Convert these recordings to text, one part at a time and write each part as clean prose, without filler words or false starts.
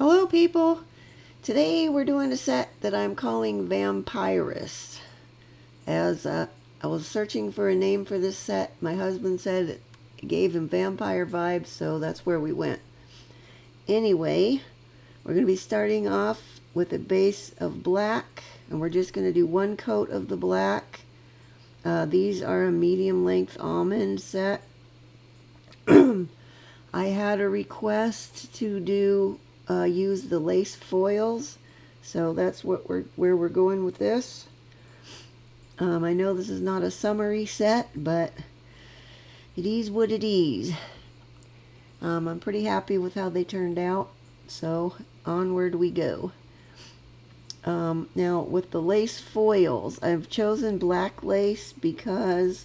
Hello people! Today we're doing a set that I'm calling Vampiress. As I was searching for a name for this set, my husband said it gave him vampire vibes, so that's where we went. Anyway, we're going to be starting off with a base of black, and we're just going to do one coat of the black. These are a medium length almond set. I had a request to use the lace foils, so that's where we're going with this. I know this is not a summery set, but it is what it is. I'm pretty happy with how they turned out, so onward we go. Now with the lace foils, I've chosen black lace because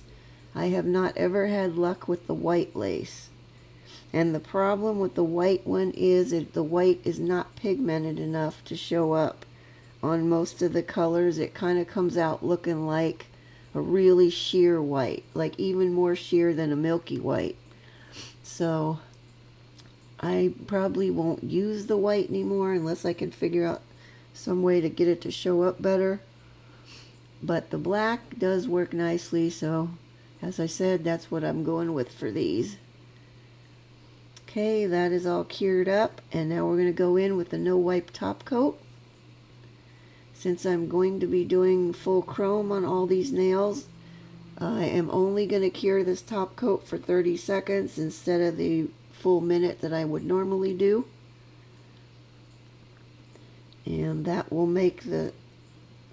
I have not ever had luck with the white lace. And the problem with the white one is the white is not pigmented enough to show up on most of the colors. It kind of comes out looking like a really sheer white, like even more sheer than a milky white. So I probably won't use the white anymore unless I can figure out some way to get it to show up better. But the black does work nicely, so as I said, that's what I'm going with for these. Okay, that is all cured up, and now we're going to go in with the no wipe top coat. Since I'm going to be doing full chrome on all these nails, I am only going to cure this top coat for 30 seconds instead of the full minute that I would normally do. And that will make the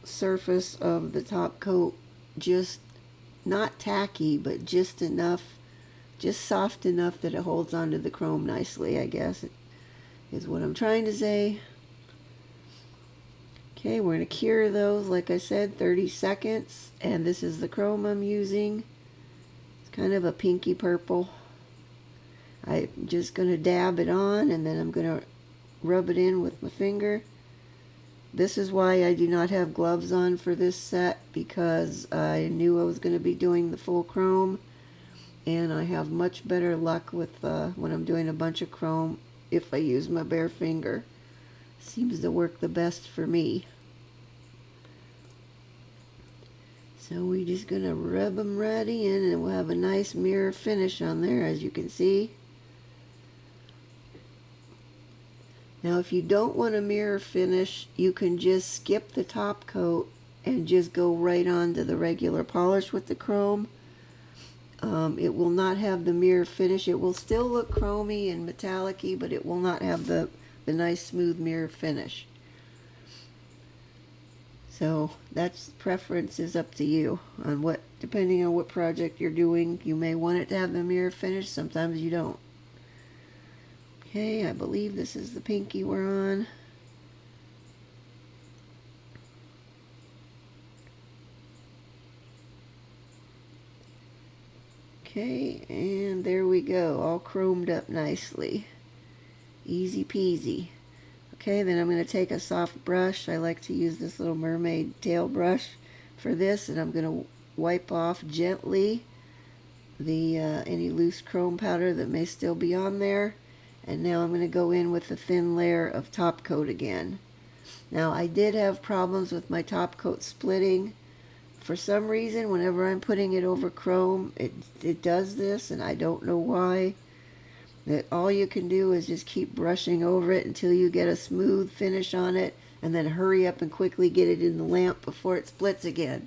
surface of the top coat just not tacky, but just enough, just soft enough that it holds onto the chrome nicely, I guess, is what I'm trying to say. Okay, we're going to cure those, like I said, 30 seconds, and this is the chrome I'm using. It's kind of a pinky purple. I'm just going to dab it on, and then I'm going to rub it in with my finger. This is why I do not have gloves on for this set, because I knew I was going to be doing the full chrome. And I have much better luck with when I'm doing a bunch of chrome if I use my bare finger. Seems to work the best for me. So we're just going to rub them right in, and we'll have a nice mirror finish on there, as you can see. Now if you don't want a mirror finish, you can just skip the top coat and just go right on to the regular polish with the chrome. It will not have the mirror finish. It will still look chromy and metallic-y, but it will not have the nice smooth mirror finish. So that's preference is up to you on what, depending on what project you're doing. You may want it to have the mirror finish, sometimes you don't. Okay, I believe this is the pinky we're on. Okay, and there we go, all chromed up nicely. Easy peasy. Okay, then I'm going to take a soft brush. I like to use this little mermaid tail brush for this, and I'm going to wipe off gently the any loose chrome powder that may still be on there. And now I'm going to go in with a thin layer of top coat again. Now I did have problems with my top coat splitting. For some reason, whenever I'm putting it over chrome, it does this, and I don't know why. That all you can do is just keep brushing over it until you get a smooth finish on it, and then hurry up and quickly get it in the lamp before it splits again.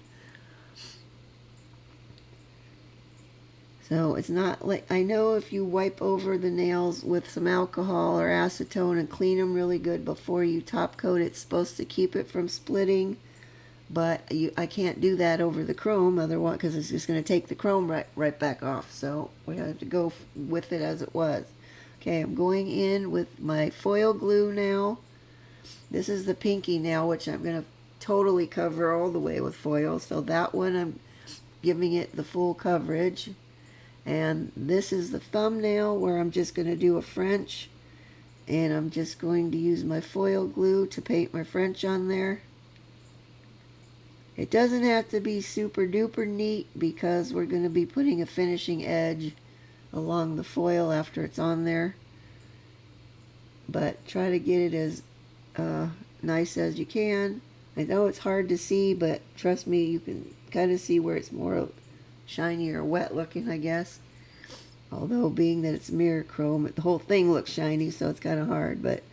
So it's not like, I know if you wipe over the nails with some alcohol or acetone and clean them really good before you top coat, it's supposed to keep it from splitting. But I can't do that over the chrome, otherwise, because it's just going to take the chrome right back off. So we have to go with it as it was. Okay, I'm going in with my foil glue now. This is the pinky now, which I'm going to totally cover all the way with foil. So that one I'm giving it the full coverage. And this is the thumbnail where I'm just going to do a French. And I'm just going to use my foil glue to paint my French on there. It doesn't have to be super duper neat because we're going to be putting a finishing edge along the foil after it's on there. but try to get it as nice as you can. I know it's hard to see, but trust me, you can kind of see where it's more shiny or wet looking, I guess. Although being that it's mirror chrome, the whole thing looks shiny, so it's kind of hard. But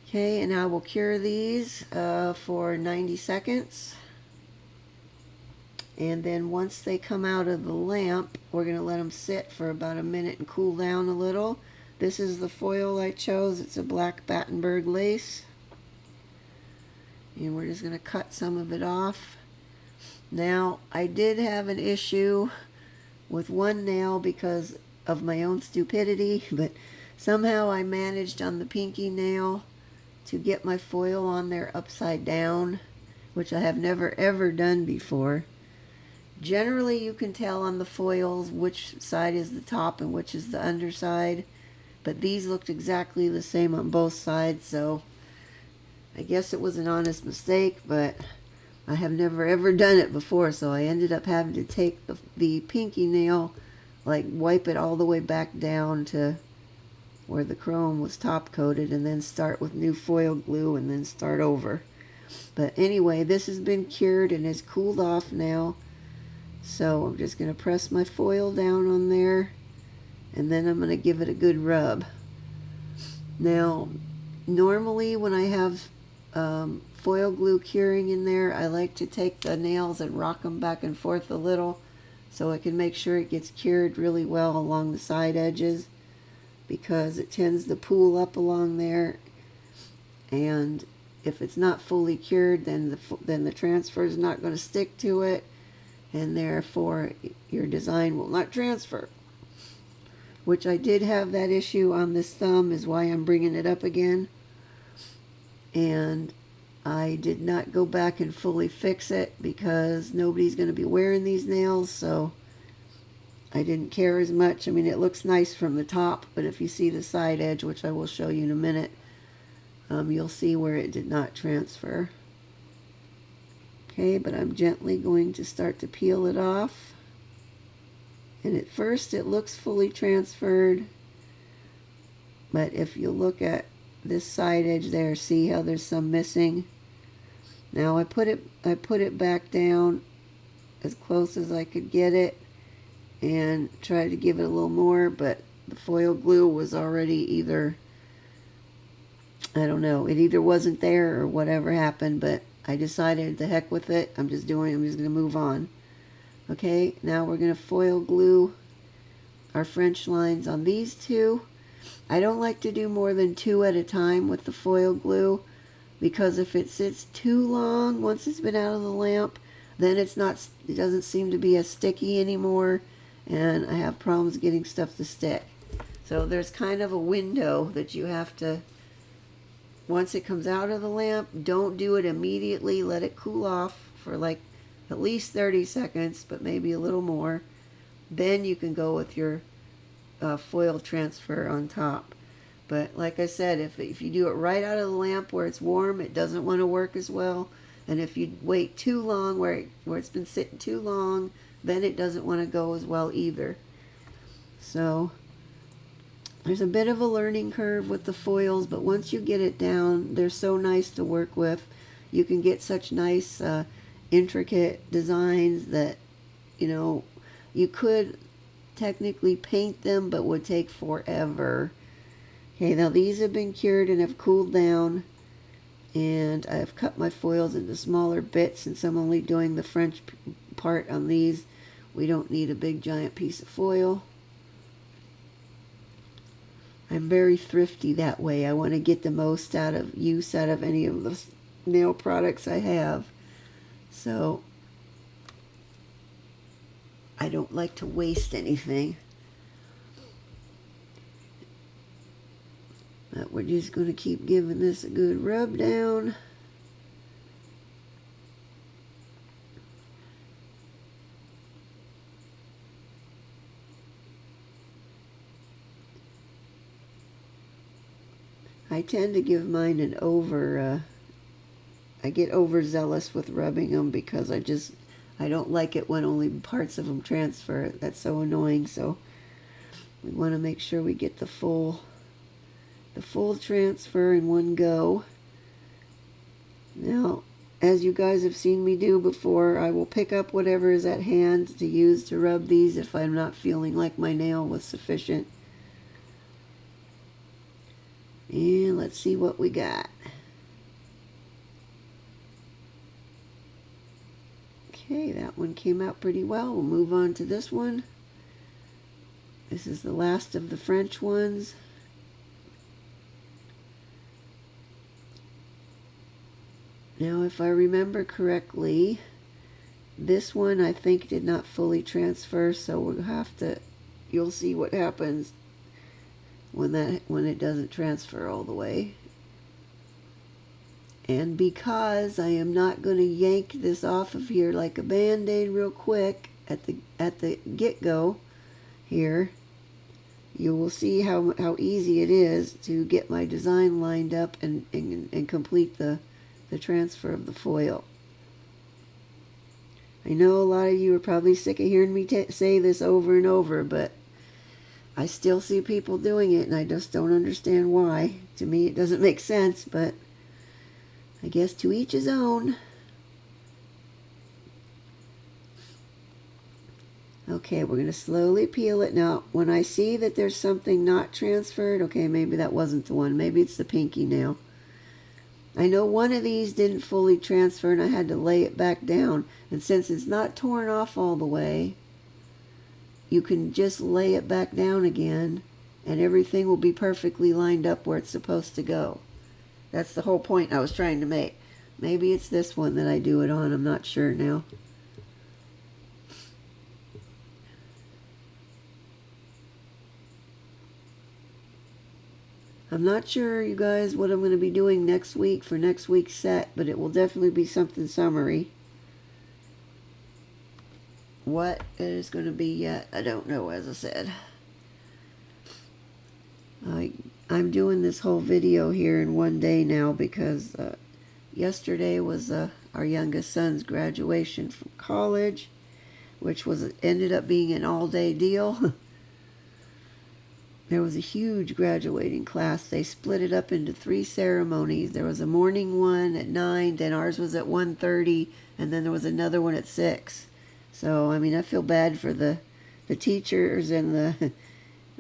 okay, and I will cure these for 90 seconds. And then once they come out of the lamp, we're going to let them sit for about a minute and cool down a little. This is the foil I chose. It's a black Battenberg lace. And we're just going to cut some of it off. Now, I did have an issue with one nail because of my own stupidity, but somehow I managed on the pinky nail to get my foil on there upside down, which I have never ever done before. Generally, you can tell on the foils which side is the top and which is the underside, but these looked exactly the same on both sides, so I guess it was an honest mistake, but I have never ever done it before, so I ended up having to take the pinky nail, like wipe it all the way back down to where the chrome was top coated, and then start with new foil glue and then start over. But anyway, this has been cured and is cooled off now. So I'm just going to press my foil down on there, and then I'm going to give it a good rub. Now, normally when I have foil glue curing in there, I like to take the nails and rock them back and forth a little so I can make sure it gets cured really well along the side edges, because it tends to pool up along there, and if it's not fully cured, then the transfer is not going to stick to it, and therefore your design will not transfer. Which I did have that issue on this thumb, is why I'm bringing it up again. And I did not go back and fully fix it because nobody's going to be wearing these nails, so I didn't care as much. I mean, it looks nice from the top, but if you see the side edge, which I will show you in a minute, you'll see where it did not transfer. Okay, but I'm gently going to start to peel it off. And at first it looks fully transferred, but if you look at this side edge there, see how there's some missing? Now I put it back down as close as I could get it and tried to give it a little more, but the foil glue was already either, I don't know, it either wasn't there or whatever happened, but I decided to heck with it. I'm just going to move on. Okay, now we're going to foil glue our French lines on these two. I don't like to do more than 2 at a time with the foil glue, because if it sits too long, once it's been out of the lamp, then it doesn't seem to be as sticky anymore, and I have problems getting stuff to stick. So there's kind of a window that you have to, once it comes out of the lamp, don't do it immediately. Let it cool off for like at least 30 seconds, but maybe a little more. Then you can go with your foil transfer on top. But like I said, if you do it right out of the lamp where it's warm, it doesn't want to work as well. And if you wait too long, where it's been sitting too long, then it doesn't want to go as well either. So there's a bit of a learning curve with the foils, but once you get it down, they're so nice to work with. You can get such nice intricate designs that, you know, you could technically paint them, but would take forever. Okay, now these have been cured and have cooled down, and I've cut my foils into smaller bits since I'm only doing the French part on these. We don't need a big giant piece of foil. I'm very thrifty that way. I want to get the most use out of any of the nail products I have. So I don't like to waste anything. But we're just going to keep giving this a good rub down. I tend to give mine an I get overzealous with rubbing them because I don't like it when only parts of them transfer. That's so annoying. So We want to make sure we get the full transfer in one go. Now, as you guys have seen me do before, I will pick up whatever is at hand to use to rub these if I'm not feeling like my nail was sufficient. And let's see what we got. Okay, that one came out pretty well. We'll move on to this one. This is the last of the French ones. Now, if I remember correctly, this one I think did not fully transfer, so we'll have to, you'll see what happens when it doesn't transfer all the way. And because I am not going to yank this off of here like a band-aid real quick at the get-go here, you will see how easy it is to get my design lined up and complete the transfer of the foil. I know a lot of you are probably sick of hearing me say this over and over, but I still see people doing it, and I just don't understand why. To me, it doesn't make sense, but I guess to each his own. Okay, we're going to slowly peel it. Now, when I see that there's something not transferred, okay, maybe that wasn't the one. Maybe it's the pinky nail. I know one of these didn't fully transfer, and I had to lay it back down. And since it's not torn off all the way, you can just lay it back down again, and everything will be perfectly lined up where it's supposed to go. That's the whole point I was trying to make. Maybe it's this one that I do it on. I'm not sure now. I'm not sure, you guys, what I'm going to be doing next week for next week's set, but it will definitely be something summery. What it is going to be yet, I don't know, as I said. I'm doing this whole video here in one day now because yesterday was our youngest son's graduation from college, which ended up being an all-day deal. There was a huge graduating class. They split it up into 3 ceremonies. There was a morning one at 9, then ours was at 1:30, and then there was another one at 6. So, I mean, I feel bad for the teachers and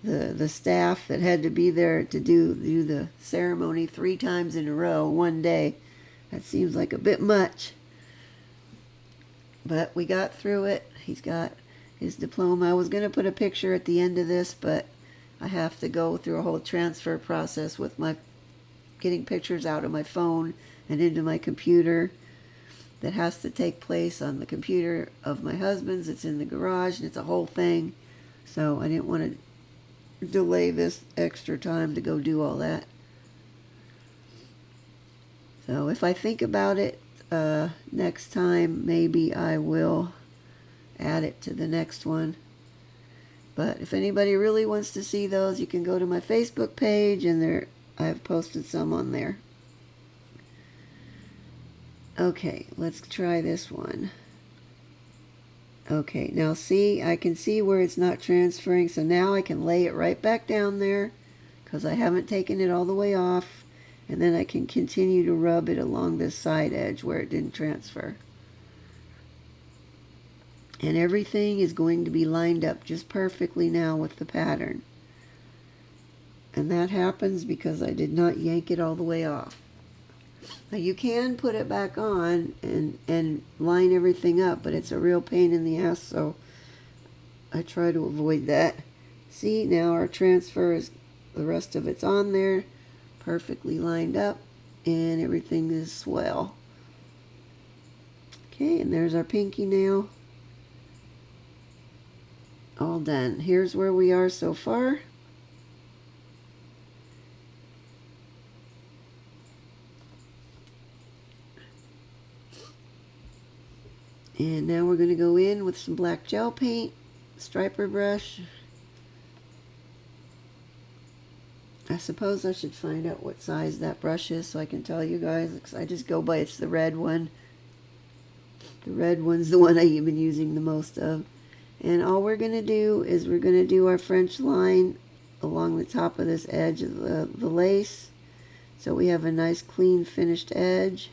the staff that had to be there to do the ceremony 3 times in a row, one day. That seems like a bit much. But we got through it. He's got his diploma. I was going to put a picture at the end of this, but I have to go through a whole transfer process with getting pictures out of my phone and into my computer. That has to take place on the computer of my husband's. It's in the garage, and it's a whole thing. So I didn't want to delay this extra time to go do all that. So if I think about it next time, maybe I will add it to the next one. But if anybody really wants to see those, you can go to my Facebook page, and I've posted some on there. Okay, let's try this one. Okay, now see, I can see where it's not transferring, so now I can lay it right back down there because I haven't taken it all the way off, and then I can continue to rub it along this side edge where it didn't transfer. And everything is going to be lined up just perfectly now with the pattern. And that happens because I did not yank it all the way off. Now you can put it back on and line everything up, but it's a real pain in the ass, so I try to avoid that. See, now our transfer is, the rest of it's on there, perfectly lined up, and everything is swell. Okay, and there's our pinky nail. All done. Here's where we are so far. And now we're going to go in with some black gel paint, striper brush. I suppose I should find out what size that brush is so I can tell you guys, because I just go by it's the red one. The red one's the one I've been using the most of. And all we're going to do is we're going to do our French line along the top of this edge of the lace. So we have a nice clean finished edge.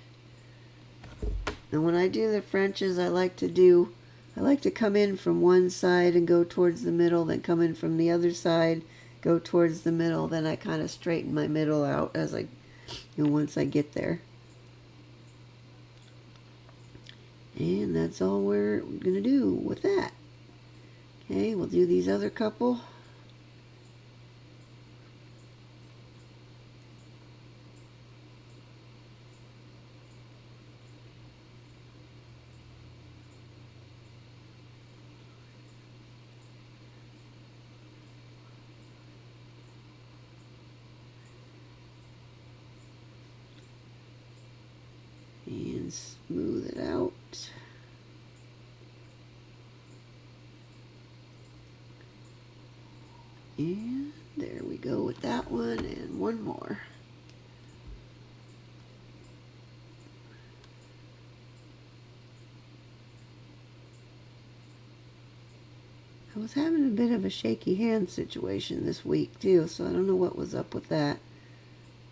And when I do the Frenches, I like to come in from one side and go towards the middle, then come in from the other side, go towards the middle, then I kind of straighten my middle out as once I get there. And that's all we're going to do with that. Okay, we'll do these other couple. And smooth it out. And there we go with that one, and one more. I was having a bit of a shaky hand situation this week too, so I don't know what was up with that.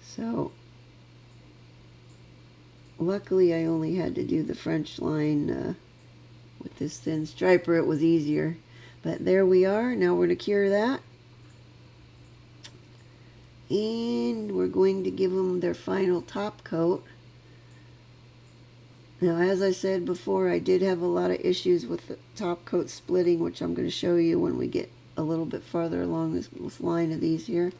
So luckily I only had to do the French line with this thin striper. It was easier. But there we are. Now we're going to cure that. And we're going to give them their final top coat. Now, as I said before, I did have a lot of issues with the top coat splitting, which I'm going to show you when we get a little bit farther along this line of these here.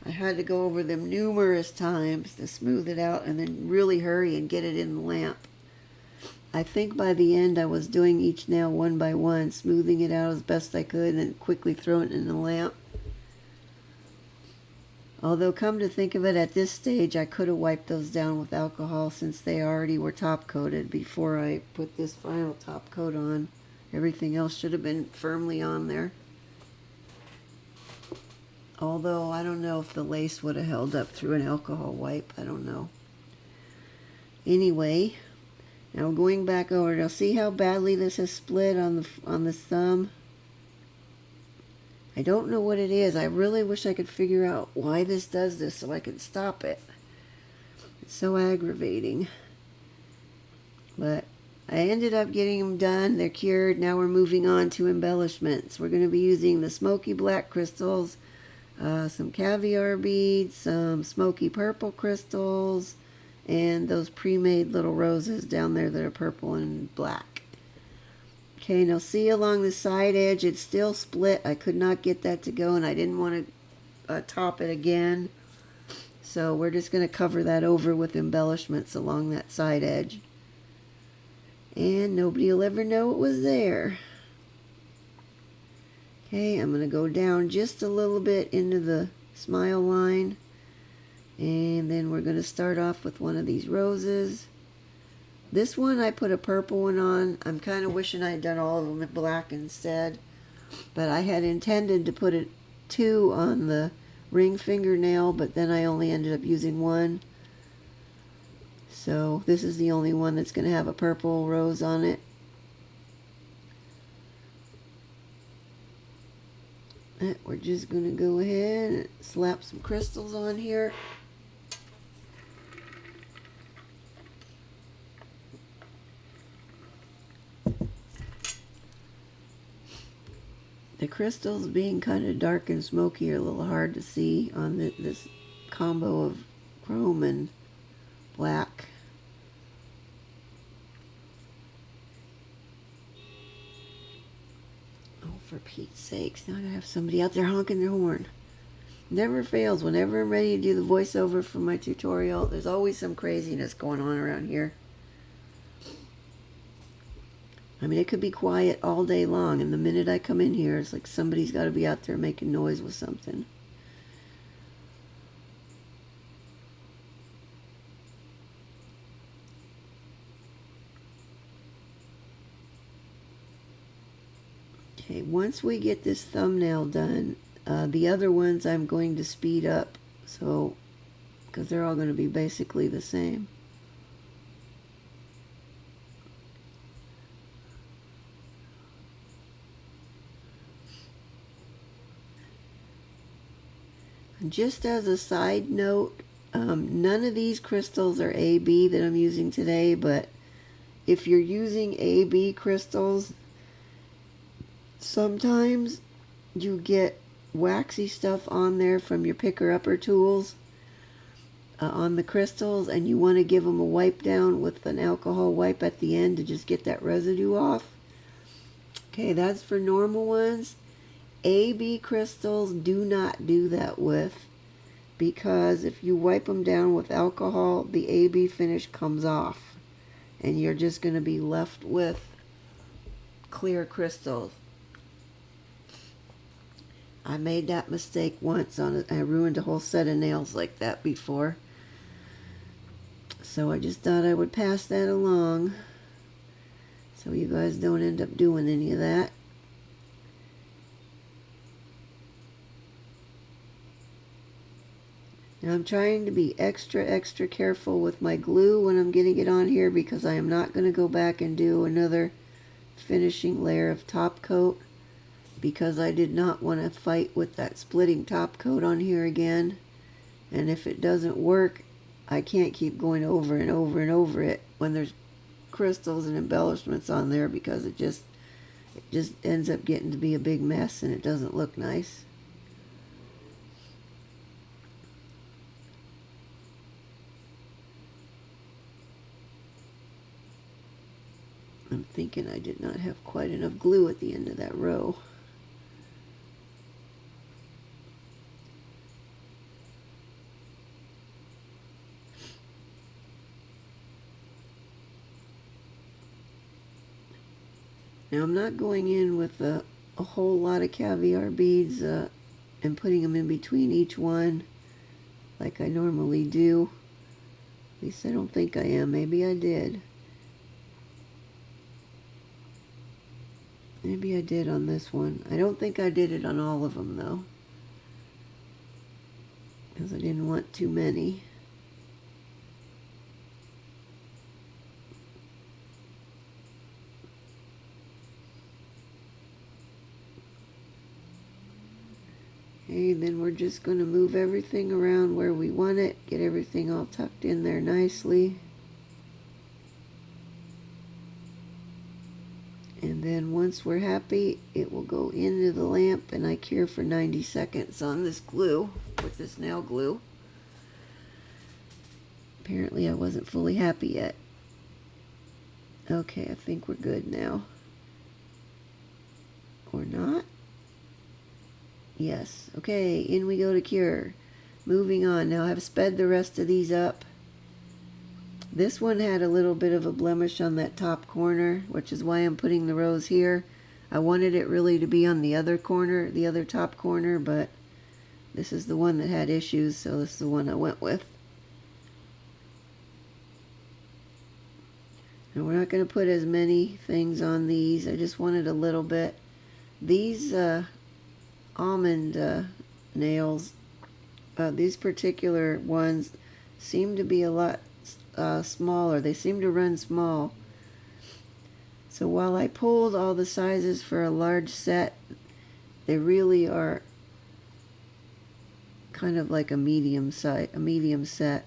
I had to go over them numerous times to smooth it out and then really hurry and get it in the lamp. I think by the end I was doing each nail one by one, smoothing it out as best I could and then quickly throwing it in the lamp. Although, come to think of it, at this stage I could have wiped those down with alcohol since they already were top coated before I put this final top coat on. Everything else should have been firmly on there. Although I don't know if the lace would have held up through an alcohol wipe. I don't know. Anyway, now going back over, now see how badly this has split on the thumb? I don't know what it is. I really wish I could figure out why this does this so I could stop it. It's so aggravating. But I ended up getting them done. They're cured. Now we're moving on to embellishments. We're going to be using the smoky black crystals, some caviar beads, some smoky purple crystals, and those pre-made little roses down there that are purple and black. Okay, now see along the side edge, it's still split. I could not get that to go, and I didn't want to top it again. So we're just going to cover that over with embellishments along that side edge. And nobody will ever know it was there. Okay, I'm going to go down just a little bit into the smile line. And then we're going to start off with one of these roses. This one I put a purple one on. I'm kind of wishing I had done all of them in black instead. But I had intended to put 2 on the ring fingernail, but then I only ended up using 1. So this is the only one that's going to have a purple rose on it. We're just going to go ahead and slap some crystals on here. The crystals being kind of dark and smoky are a little hard to see on this combo of chrome and black. Oh, for Pete's sakes, now I have somebody out there honking their horn. Never fails. Whenever I'm ready to do the voiceover for my tutorial, there's always some craziness going on around here. I mean, it could be quiet all day long, and the minute I come in here, it's like somebody's got to be out there making noise with something. Okay, once we get this thumbnail done, the other ones I'm going to speed up, so because they're all going to be basically the same. Just as a side note, none of these crystals are AB that I'm using today, but if you're using AB crystals, sometimes you get waxy stuff on there from your picker-upper tools on the crystals, and you want to give them a wipe down with an alcohol wipe at the end to just get that residue off. Okay, that's for normal ones. AB crystals do not do that with, because if you wipe them down with alcohol, the AB finish comes off and you're just going to be left with clear crystals. I made that mistake once I ruined a whole set of nails like that before. So I just thought I would pass that along so you guys don't end up doing any of that. Now I'm trying to be extra careful with my glue when I'm getting it on here, because I am not going to go back and do another finishing layer of top coat, because I did not want to fight with that splitting top coat on here again. And if it doesn't work, I can't keep going over and over it when there's crystals and embellishments on there, because it just ends up getting to be a big mess and it doesn't look nice. I'm thinking I did not have quite enough glue at the end of that row. Now I'm not going in with a whole lot of caviar beads and putting them in between each one like I normally do. At least I don't think I am. Maybe I did. Maybe I did on this one. I don't think I did it on all of them though, because I didn't want too many. Okay, then we're just going to move everything around where we want it, get everything all tucked in there nicely. And then once we're happy, it will go into the lamp, and I cure for 90 seconds on this glue, with this nail glue. Apparently I wasn't fully happy yet. Okay, I think we're good now. Or not? Yes. Okay, in we go to cure. Moving on. Now I've sped the rest of these up. This one had a little bit of a blemish on that top corner, which is why I'm putting the rose here. I wanted it really to be on the other corner, the other top corner, but this is the one that had issues, so this is the one I went with. Now we're not going to put as many things on these. I just wanted a little bit. These almond nails, these particular ones seem to be a lot smaller. They seem to run small. So while I pulled all the sizes for a large set, they really are kind of like a medium size, a medium set.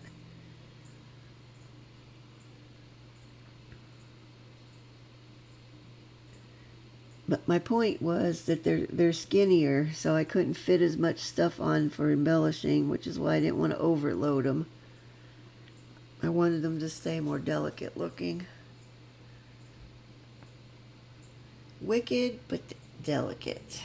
But my point was that they're skinnier, so I couldn't fit as much stuff on for embellishing, which is why I didn't want to overload them. I wanted them to stay more delicate looking. Wicked, but delicate.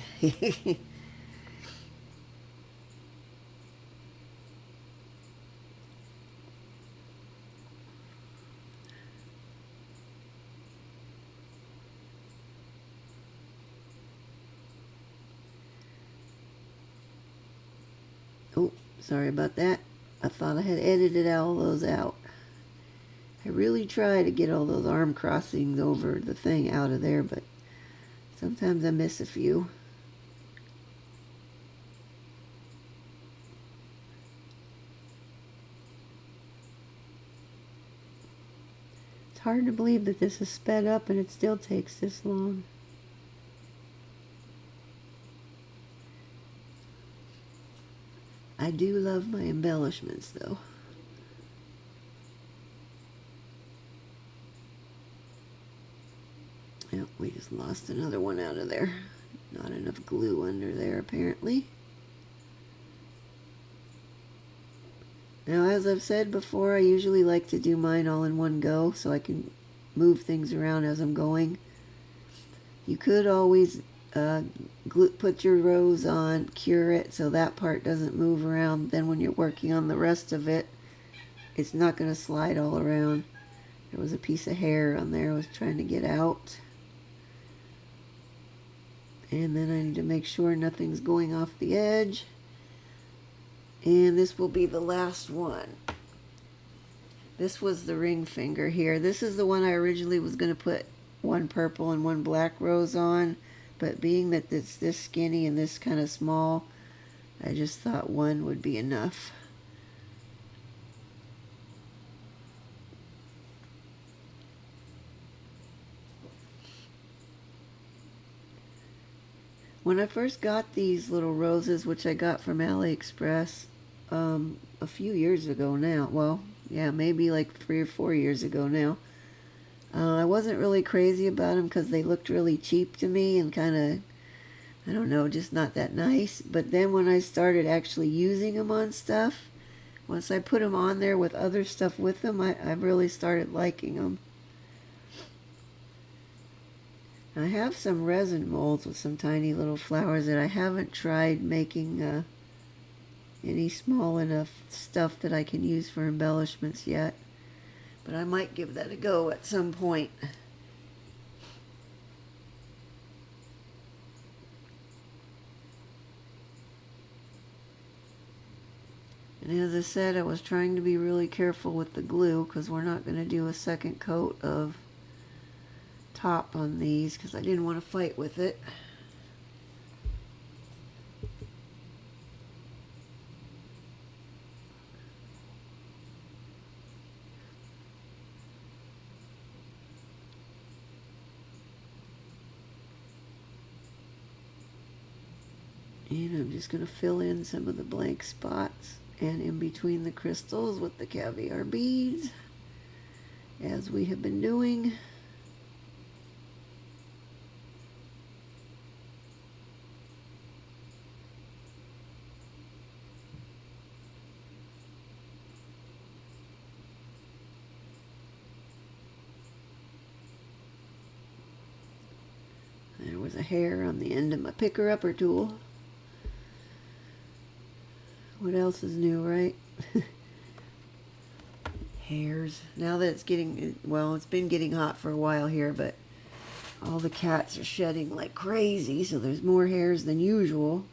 Oh, sorry about that. I thought I had edited all those out. I really try to get all those arm crossings over the thing out of there, but sometimes I miss a few. It's hard to believe that this is sped up and it still takes this long. I do love my embellishments though. Yep, we just lost another one out of there. Not enough glue under there apparently. Now, as I've said before, I usually like to do mine all in one go so I can move things around as I'm going. You could always put your rose on, cure it so that part doesn't move around. Then when you're working on the rest of it, it's not going to slide all around. There was a piece of hair on there I was trying to get out. And then I need to make sure nothing's going off the edge. And this will be the last one. This was the ring finger here. This is the one I originally was going to put one purple and one black rose on. But being that it's this skinny and this kind of small, I just thought one would be enough. When I first got these little roses, which I got from AliExpress a few years ago now, well, yeah, maybe like 3 or 4 years ago now, I wasn't really crazy about them because they looked really cheap to me and kind of, I don't know, just not that nice. But then when I started actually using them on stuff, once I put them on there with other stuff with them, I really started liking them. I have some resin molds with some tiny little flowers that I haven't tried making any small enough stuff that I can use for embellishments yet. But I might give that a go at some point. And as I said, I was trying to be really careful with the glue because we're not going to do a second coat of top on these because I didn't want to fight with it. And I'm just going to fill in some of the blank spots and in between the crystals with the caviar beads, as we have been doing. There was a hair on the end of my picker-upper tool. What else is new, right? Hairs. Now that it's getting, well, it's been getting hot for a while here, but all the cats are shedding like crazy, so there's more hairs than usual.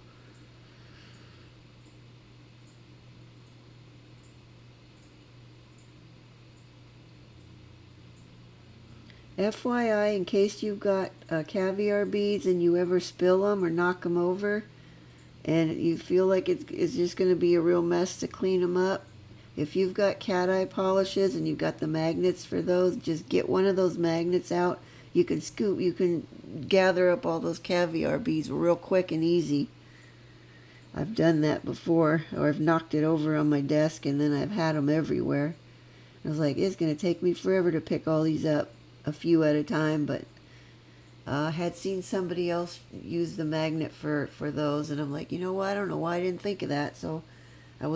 FYI, in case you've got caviar beads and you ever spill them or knock them over, and you feel like it's just going to be a real mess to clean them up, if you've got cat eye polishes and you've got the magnets for those, just get one of those magnets out. You can gather up all those caviar beads real quick and easy. I've done that before, or I've knocked it over on my desk and then I've had them everywhere. I was like, it's going to take me forever to pick all these up, a few at a time, but I had seen somebody else use the magnet for those, and I'm like, you know what, I don't know why I didn't think of that. So I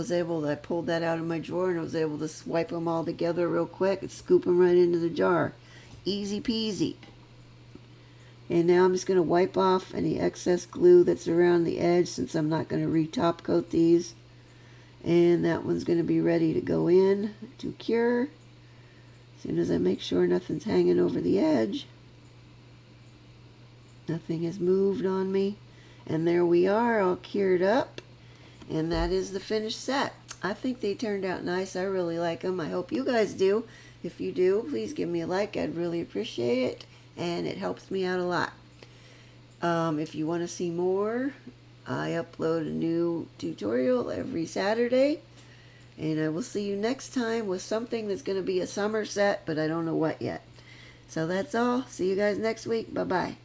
pulled that out of my drawer and I was able to swipe them all together real quick and scoop them right into the jar. Easy peasy. And now I'm just going to wipe off any excess glue that's around the edge since I'm not going to re-top coat these. And that one's going to be ready to go in to cure as soon as I make sure nothing's hanging over the edge. Nothing has moved on me. And there we are, all cured up. And that is the finished set. I think they turned out nice. I really like them. I hope you guys do. If you do, please give me a like. I'd really appreciate it. And it helps me out a lot. If you want to see more, I upload a new tutorial every Saturday. And I will see you next time with something that's going to be a summer set, but I don't know what yet. So that's all. See you guys next week. Bye-bye.